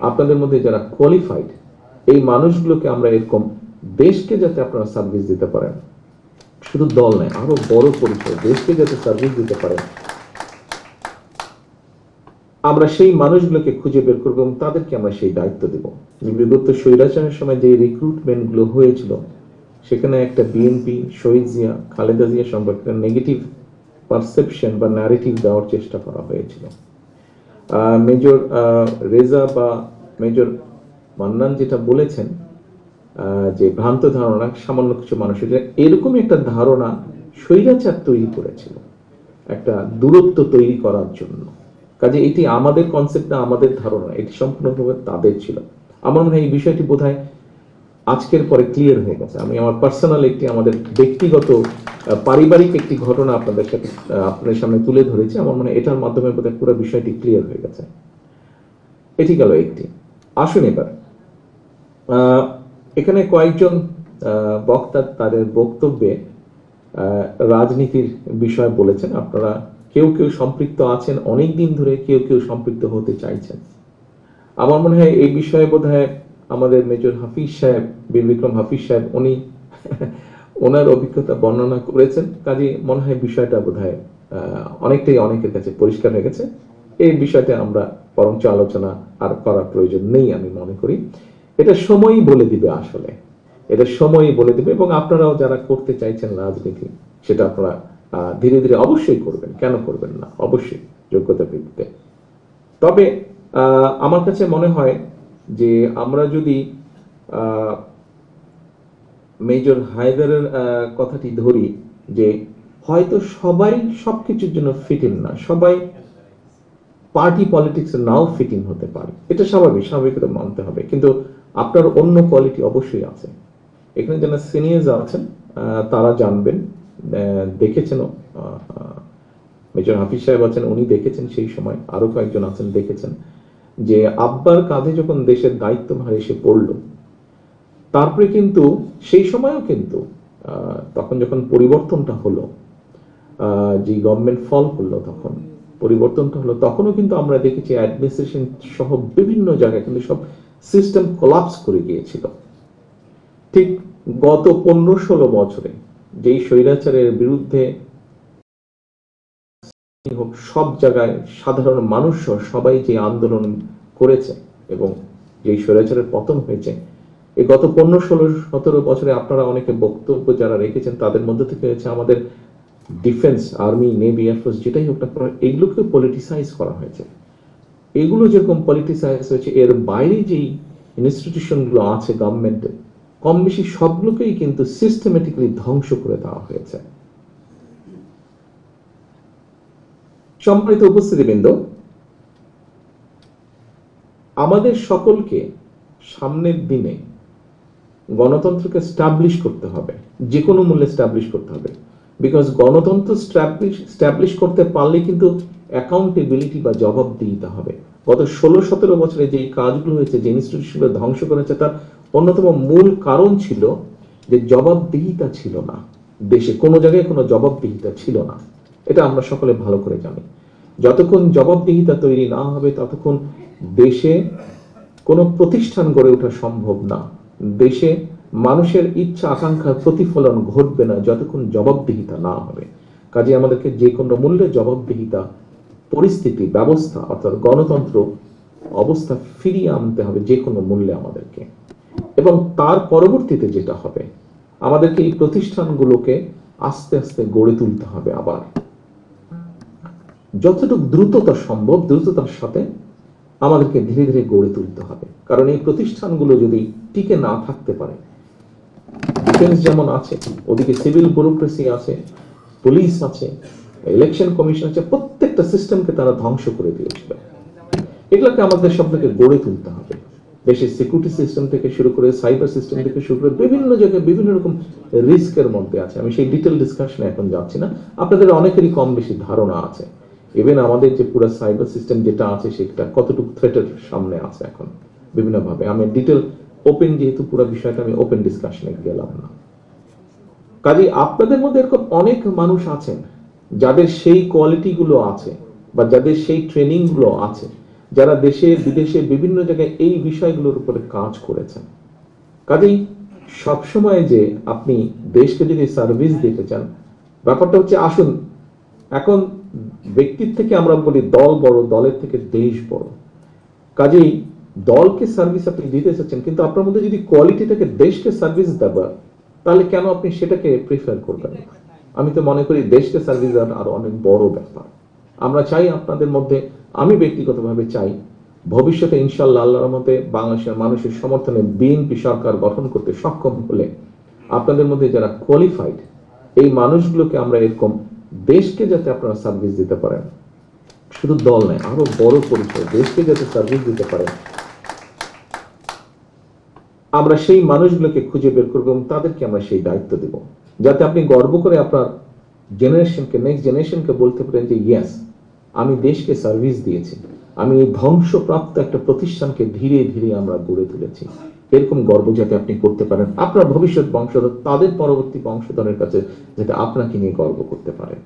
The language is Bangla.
আপনাদের মধ্যে যারা কোয়ালিফাইড, এই মানুষগুলোকে আমরা এরকম দেশকে যাতে আপনারা সার্ভিস দিতে পারেন, শুধু দল নয়, আরো বড় পরিচয়, দেশকে যাতে সার্ভিস দিতে পারেন, আমরা সেই মানুষগুলোকে খুঁজে বের করবো এবং তাদেরকে আমরা সেই দায়িত্ব দেব। বিগত স্বৈরাচারের সময় যে রিক্রুটমেন্ট গুলো হয়েছিল, সেখানে একটা বিএনপি, শহীদ জিয়া, খালেদা জিয়া সম্পর্কে নেগেটিভ পারসেপশন বা ন্যারেটিভ দেওয়ার চেষ্টা করা হয়েছিল। মেজর রেজা বা মেজর মান্নান যেটা বলেছেন, যে ভ্রান্ত ধারণা সামান্য কিছু মানুষের, এরকমই একটা ধারণা স্বৈরাচার তৈরি করেছিল একটা দূরত্ব তৈরি করার জন্য। কাজে এটি আমাদের কনসেপ্ট না, আমাদের ধারণা, এটি সম্পূর্ণভাবে তাদের ছিল। আমার মনে হয় এই বিষয়টি বোধহয় আজকের পরে ক্লিয়ার হয়ে গেছে। আমি আমার পার্সোনাল একটি, আমাদের ব্যক্তিগত পারিবারিক একটি ঘটনা আপনাদের সাথে আপনাদের সামনে তুলে ধরেছি। আমার মনে হয় এটার মাধ্যমে বোধহয় পুরো বিষয়টি ক্লিয়ার হয়ে গেছে। এটি গেল একটি। আসুন এবার এখানে কয়েকজন বক্তা তাদের বক্তব্যে রাজনীতির বিষয় বলেছেন। আপনারা কেউ কেউ সম্পৃক্ত আছেন অনেক দিন ধরে, কেউ কেউ সম্পৃক্ত হতে চাইছেন। আমার মনে হয় এই বিষয়ে বোধহয় আমাদের মেজর হাফিজ সাহেব, বীর বিক্রম হাফিজ সাহেব, উনি ওনার অভিজ্ঞতা বর্ণনা করেছেন। কাজে মনে হয় বিষয়টা বোধহয় অনেকটাই অনেকের কাছে পরিষ্কার হয়ে গেছে। এই বিষয়টা আমরা বরঞ্চ আলোচনা আর করার প্রয়োজন নেই আমি মনে করি। এটা সময়ই বলে দিবে, আসলে এটা সময়ই বলে দিবে। এবং আপনারাও যারা করতে চাইছেন রাজনীতি, সেটা আপনারা ধীরে ধীরে অবশ্যই করবেন, কেন করবেন না, অবশ্যই যোগ্যতা ভিত্তিতে। তবে আমার কাছে মনে হয় যে আমরা যদি মেজর হায়দারের কথাটি ধরি, যে হয়তো সবাই সবকিছুর জন্য ফিট ইন না, সবাই পার্টি পলিটিক্স নাও ফিট ইন হতে পারে, এটা স্বাভাবিকতা মানতে হবে। কিন্তু আপনার অন্য কোয়ালিটি অবশ্যই আছে। এখানে যারা সিনিয়র্স আছেন তারা জানবেন, দেখেছেন, মেজর হাফিজ সাহেব আছেন, উনি দেখেছেন সেই সময়, আরো কয়েকজন আছেন দেখেছেন, যে আব্বার কাঁধে যখন দেশের দায়িত্বভার এসে পড়ল, তারপরে কিন্তু সেই সময়ও কিন্তু তখন যখন পরিবর্তনটা হলো, যে গভর্নমেন্ট ফল করলো, তখন পরিবর্তনটা হলো, তখনও কিন্তু আমরা দেখেছি অ্যাডমিনিস্ট্রেশন সহ বিভিন্ন জায়গায় কিন্তু সব সিস্টেম কোলাপস করে গিয়েছিল। ঠিক গত 15-16 বছরে যেই স্বৈরাচারের বিরুদ্ধে সব জায়গায় সাধারণ মানুষ সবাই যে আন্দোলন করেছে এবং যেই স্বৈরাচারের পতন হয়েছে, এই গত 15-16-17 বছরে আপনারা অনেকে বক্তব্য যারা রেখেছেন, তাদের মধ্যে থেকে হয়েছে আমাদের ডিফেন্স, আর্মি, নেভি, এয়ারফোর্স, যেটাই হোক না, এগুলোকে পলিটিসাইজ করা হয়েছে। এগুলো যেরকম পলিটিসাইজ হয়েছে, এর বাইরে যেই ইনস্টিটিউশন গুলো আছে গভর্নমেন্টের, কম বেশি সবগুলোকেই কিন্তু সিস্টেমেটিক্যালি ধ্বংস করে দেওয়া হয়েছে। সম্মানিত উপস্থিতিবৃন্দ, আমাদের সকলকে সামনের দিনে গণতন্ত্রকে স্টাবলিশ করতে হবে, যে কোনো মূল্যে স্টাবলিশ করতে হবে। বিকজ গণতন্ত্র স্টাবলিশ করতে পারলে কিন্তু অ্যাকাউন্টেবিলিটি বা জবাবদিহিতা হবে। গত 16-17 বছরে যে কাজগুলো হয়েছে, যে ইনস্টিটিউশনগুলো ধ্বংস করেছে, তার অন্যতম মূল কারণ ছিল যে জবাবদিহিতা ছিল না দেশে, কোনো জায়গায় কোনো জবাবদিহিতা ছিল না। এটা আমরা সকলে ভালো করে জানি। যতক্ষণ জবাবদিহিতা তৈরি না হবে, ততক্ষণ দেশে কোনো প্রতিষ্ঠান গড়ে ওঠা সম্ভব না, দেশে মানুষের ইচ্ছা আকাঙ্ক্ষার প্রতিফলন ঘটবে না যতক্ষণ জবাবদিহিতা না হবে। কাজে আমাদেরকে যে কোনো মূল্যে জবাবদিহিতা পরিস্থিতি, ব্যবস্থা, অর্থাৎ গণতন্ত্র অবস্থা ফিরিয়ে আনতে হবে যে কোনো মূল্যে আমাদেরকে। এবং তার পরবর্তীতে যেটা হবে, আমাদেরকে এই প্রতিষ্ঠানগুলোকে আস্তে আস্তে গড়ে তুলতে হবে, আবার যতটুকু দ্রুততা সম্ভব দ্রুততার সাথে আমাদেরকে ধীরে ধীরে গড়ে তুলতে হবে। কারণ এই প্রতিষ্ঠানগুলো যদি টিকে না থাকতে পারে, ডিফেন্স যেমন আছে, ওদিকে সিভিল ব্যুরোক্রেসি আছে, পুলিশ আছে, ইলেকশন কমিশন আছে, প্রত্যেকটা সিস্টেমকে তারা ধ্বংস করে দিয়েছিল। এগুলোকে আমাদের সবটাকে গড়ে তুলতে হবে। দেশের সিকিউরিটি সিস্টেম থেকে শুরু করে, সাইবার সিস্টেম থেকে শুরু করে, বিভিন্ন জায়গায় বিভিন্ন রকম রিস্কের মধ্যে আছে। আমি সেই ডিটেল ডিসকাশনে এখন যাচ্ছি না, আপনাদের অনেকেরই কম বেশি ধারণা আছে। ইভেন আমাদের যে পুরো সাইবার সিস্টেম যেটা আছে, সেটা কতটুকু থ্রেটের সামনে আছে এখন বিভিন্ন ভাবে। আমি ডিটেল ওপেন, যেহেতু পুরো বিষয়টা আমি ওপেন ডিসকাশনে গেলাম না। কাজে আপনাদের মধ্যে এরকম অনেক মানুষ আছেন যাদের সেই কোয়ালিটি গুলো আছে, বা যাদের সেই ট্রেনিং গুলো আছে, যারা দেশে বিদেশে বিভিন্ন জায়গায় এই বিষয়গুলোর উপরে কাজ করেছেন। কাজেই সবসময় যে আপনি দেশকে যদি সার্ভিস দিতে চান, ব্যাপারটা হচ্ছে আসুন এখন ব্যক্তির থেকে আমরা বলি দল বড়, দলের থেকে দেশ বড়। কাজেই দলকে সার্ভিস আপনি দিতে চাচ্ছেন, কিন্তু আপনার মধ্যে যদি কোয়ালিটি থেকে দেশকে সার্ভিস দেওয়া, তাহলে কেন আপনি সেটাকে প্রিফার করবেন? আমি তো মনে করি দেশকে সার্ভিস দেওয়ার আরো অনেক বড় ব্যাপার। আমরা চাই আপনাদের মধ্যে, আমি ব্যক্তিগতভাবে চাই ভবিষ্যতে ইনশাআল্লাহ আল্লাহর রহমতে বাংলাদেশের মানুষের সমর্থনে বিএনপি সরকার গঠন করতে সক্ষম হলে আপনাদের মধ্যে যারা কোয়ালিফাইড এই মানুষগুলোকে আমরা এরকম দেশকে যাতে আপনারা সার্ভিস দিতে পারেন, শুধু দল নয় আরো বড় পরিচয় দেশকে যাতে সার্ভিস দিতে পারেন, আমরা সেই মানুষগুলোকে খুঁজে বের করবো এবং তাদেরকে আমরা সেই দায়িত্ব দেব, যাতে আপনি গর্ব করে আপনার জেনারেশনকে, নেক্সট জেনারেশনকে বলতে পারেন যে ইয়েস, আমি দেশকে সার্ভিস দিয়েছি, আমি এই ধ্বংসপ্রাপ্ত একটা প্রতিষ্ঠানকে ধীরে ধীরে আমরা গড়ে তুলেছি। এরকম গর্ব যাতে আপনি করতে পারেন, আপনার ভবিষ্যৎ বংশধর তাদের পরবর্তী বংশধরের কাছে যাতে আপনাকে নিয়ে গর্ব করতে পারেন।